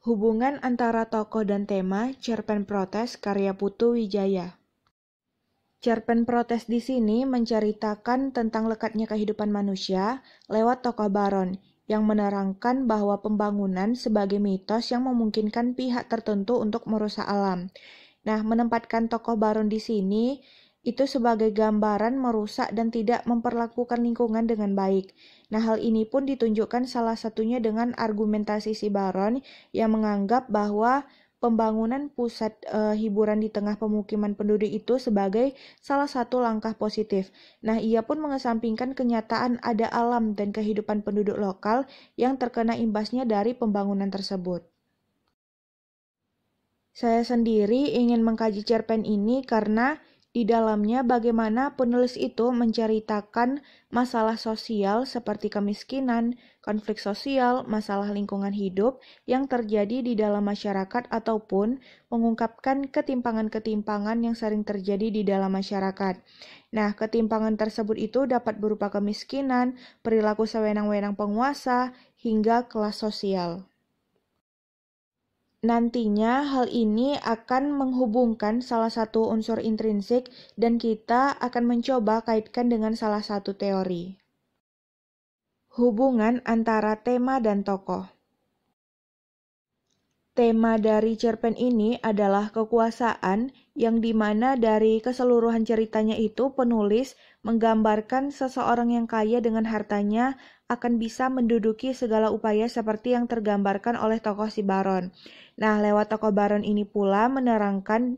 Hubungan antara tokoh dan tema cerpen protes karya Putu Wijaya. Cerpen protes di sini menceritakan tentang lekatnya kehidupan manusia lewat tokoh Baron yang menerangkan bahwa pembangunan sebagai mitos yang memungkinkan pihak tertentu untuk merusak alam. Nah, menempatkan tokoh Baron di sini itu sebagai gambaran merusak dan tidak memperlakukan lingkungan dengan baik. Nah, hal ini pun ditunjukkan salah satunya dengan argumentasi si Baron yang menganggap bahwa pembangunan pusat hiburan di tengah pemukiman penduduk itu sebagai salah satu langkah positif. Nah, ia pun mengesampingkan kenyataan ada alam dan kehidupan penduduk lokal yang terkena imbasnya dari pembangunan tersebut. Saya sendiri ingin mengkaji cerpen ini karena di dalamnya bagaimana penulis itu menceritakan masalah sosial seperti kemiskinan, konflik sosial, masalah lingkungan hidup yang terjadi di dalam masyarakat ataupun mengungkapkan ketimpangan-ketimpangan yang sering terjadi di dalam masyarakat. Nah, ketimpangan tersebut itu dapat berupa kemiskinan, perilaku sewenang-wenang penguasa, hingga kelas sosial. Nantinya hal ini akan menghubungkan salah satu unsur intrinsik dan kita akan mencoba kaitkan dengan salah satu teori. Hubungan antara tema dan tokoh. Tema dari cerpen ini adalah kekuasaan yang dimana dari keseluruhan ceritanya itu penulis menggambarkan seseorang yang kaya dengan hartanya akan bisa menduduki segala upaya seperti yang tergambarkan oleh tokoh si Baron. Nah, lewat tokoh Baron ini pula menerangkan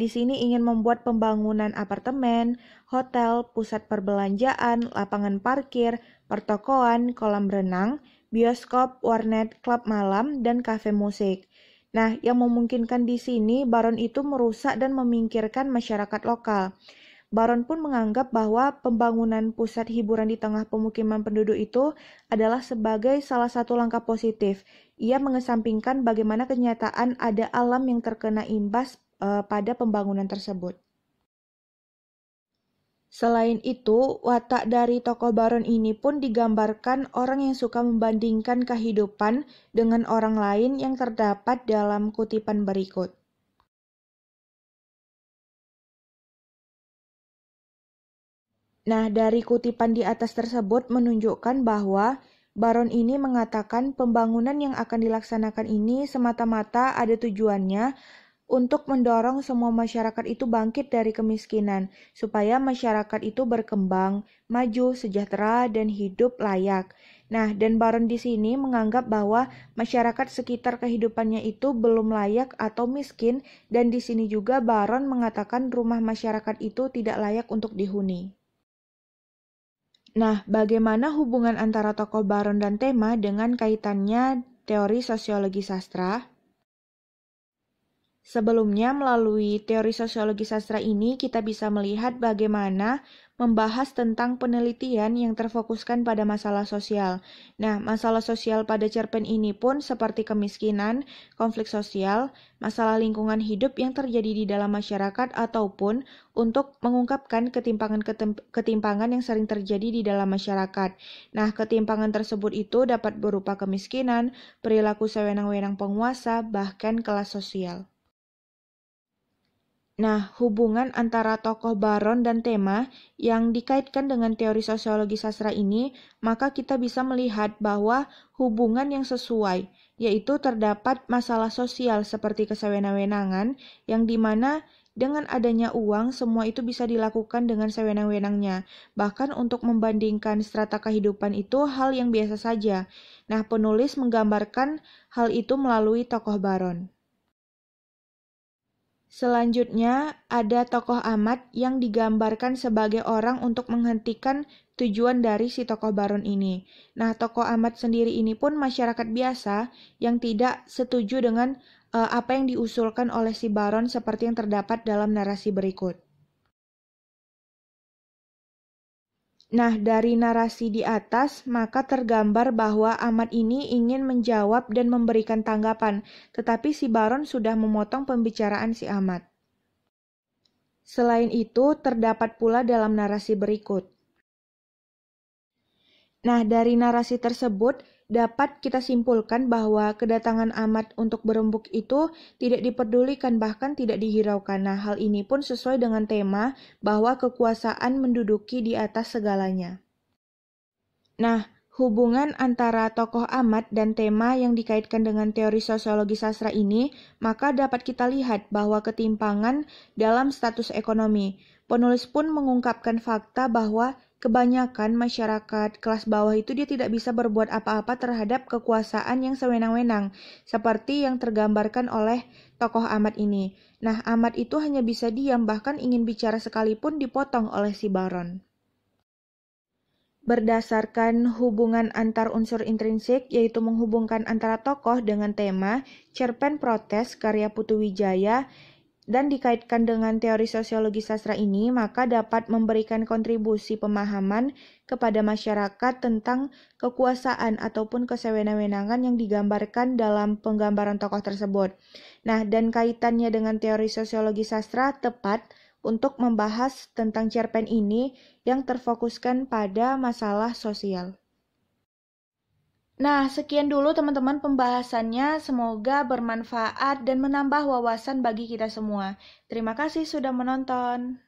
di sini ingin membuat pembangunan apartemen, hotel, pusat perbelanjaan, lapangan parkir, pertokoan, kolam renang, bioskop, warnet, klub malam, dan kafe musik. Nah, yang memungkinkan di sini Baron itu merusak dan memingkirkan masyarakat lokal. Baron pun menganggap bahwa pembangunan pusat hiburan di tengah pemukiman penduduk itu adalah sebagai salah satu langkah positif. Ia mengesampingkan bagaimana kenyataan ada alam yang terkena imbas pada pembangunan tersebut. Selain itu, watak dari tokoh Baron ini pun digambarkan orang yang suka membandingkan kehidupan dengan orang lain yang terdapat dalam kutipan berikut. Nah, dari kutipan di atas tersebut menunjukkan bahwa Baron ini mengatakan pembangunan yang akan dilaksanakan ini semata-mata ada tujuannya untuk mendorong semua masyarakat itu bangkit dari kemiskinan, supaya masyarakat itu berkembang, maju, sejahtera, dan hidup layak. Nah, dan Baron di sini menganggap bahwa masyarakat sekitar kehidupannya itu belum layak atau miskin, dan di sini juga Baron mengatakan rumah masyarakat itu tidak layak untuk dihuni. Nah, bagaimana hubungan antara tokoh Baron dan tema dengan kaitannya teori sosiologi sastra? Sebelumnya, melalui teori sosiologi sastra ini, kita bisa melihat bagaimana membahas tentang penelitian yang terfokuskan pada masalah sosial. Nah, masalah sosial pada cerpen ini pun seperti kemiskinan, konflik sosial, masalah lingkungan hidup yang terjadi di dalam masyarakat, ataupun untuk mengungkapkan ketimpangan yang sering terjadi di dalam masyarakat. Nah, ketimpangan tersebut itu dapat berupa kemiskinan, perilaku sewenang-wenang penguasa, bahkan kelas sosial. Nah, hubungan antara tokoh Baron dan tema yang dikaitkan dengan teori sosiologi sastra ini, maka kita bisa melihat bahwa hubungan yang sesuai, yaitu terdapat masalah sosial seperti kesewenang-wenangan, yang dimana dengan adanya uang, semua itu bisa dilakukan dengan sewenang-wenangnya. Bahkan untuk membandingkan strata kehidupan itu hal yang biasa saja. Nah, penulis menggambarkan hal itu melalui tokoh Baron. Selanjutnya, ada tokoh Ahmad yang digambarkan sebagai orang untuk menghentikan tujuan dari si tokoh Baron ini. Nah, tokoh Ahmad sendiri ini pun masyarakat biasa yang tidak setuju dengan apa yang diusulkan oleh si Baron seperti yang terdapat dalam narasi berikut. Nah, dari narasi di atas, maka tergambar bahwa Ahmad ini ingin menjawab dan memberikan tanggapan, tetapi si Baron sudah memotong pembicaraan si Ahmad. Selain itu, terdapat pula dalam narasi berikut. Nah, dari narasi tersebut, dapat kita simpulkan bahwa kedatangan Ahmad untuk berembuk itu tidak diperdulikan, bahkan tidak dihiraukan. Nah, hal ini pun sesuai dengan tema bahwa kekuasaan menduduki di atas segalanya. Nah, hubungan antara tokoh Ahmad dan tema yang dikaitkan dengan teori sosiologi sastra ini, maka dapat kita lihat bahwa ketimpangan dalam status ekonomi. Penulis pun mengungkapkan fakta bahwa kebanyakan masyarakat kelas bawah itu dia tidak bisa berbuat apa-apa terhadap kekuasaan yang sewenang-wenang, seperti yang tergambarkan oleh tokoh Ahmad ini. Nah, Ahmad itu hanya bisa diam, bahkan ingin bicara sekalipun dipotong oleh si Baron. Berdasarkan hubungan antar unsur intrinsik, yaitu menghubungkan antara tokoh dengan tema, cerpen protes karya Putu Wijaya dan dikaitkan dengan teori sosiologi sastra ini, maka dapat memberikan kontribusi pemahaman kepada masyarakat tentang kekuasaan ataupun kesewenang-wenangan yang digambarkan dalam penggambaran tokoh tersebut. Nah, dan kaitannya dengan teori sosiologi sastra tepat untuk membahas tentang cerpen ini yang terfokuskan pada masalah sosial. Nah, sekian dulu teman-teman pembahasannya. Semoga bermanfaat dan menambah wawasan bagi kita semua. Terima kasih sudah menonton.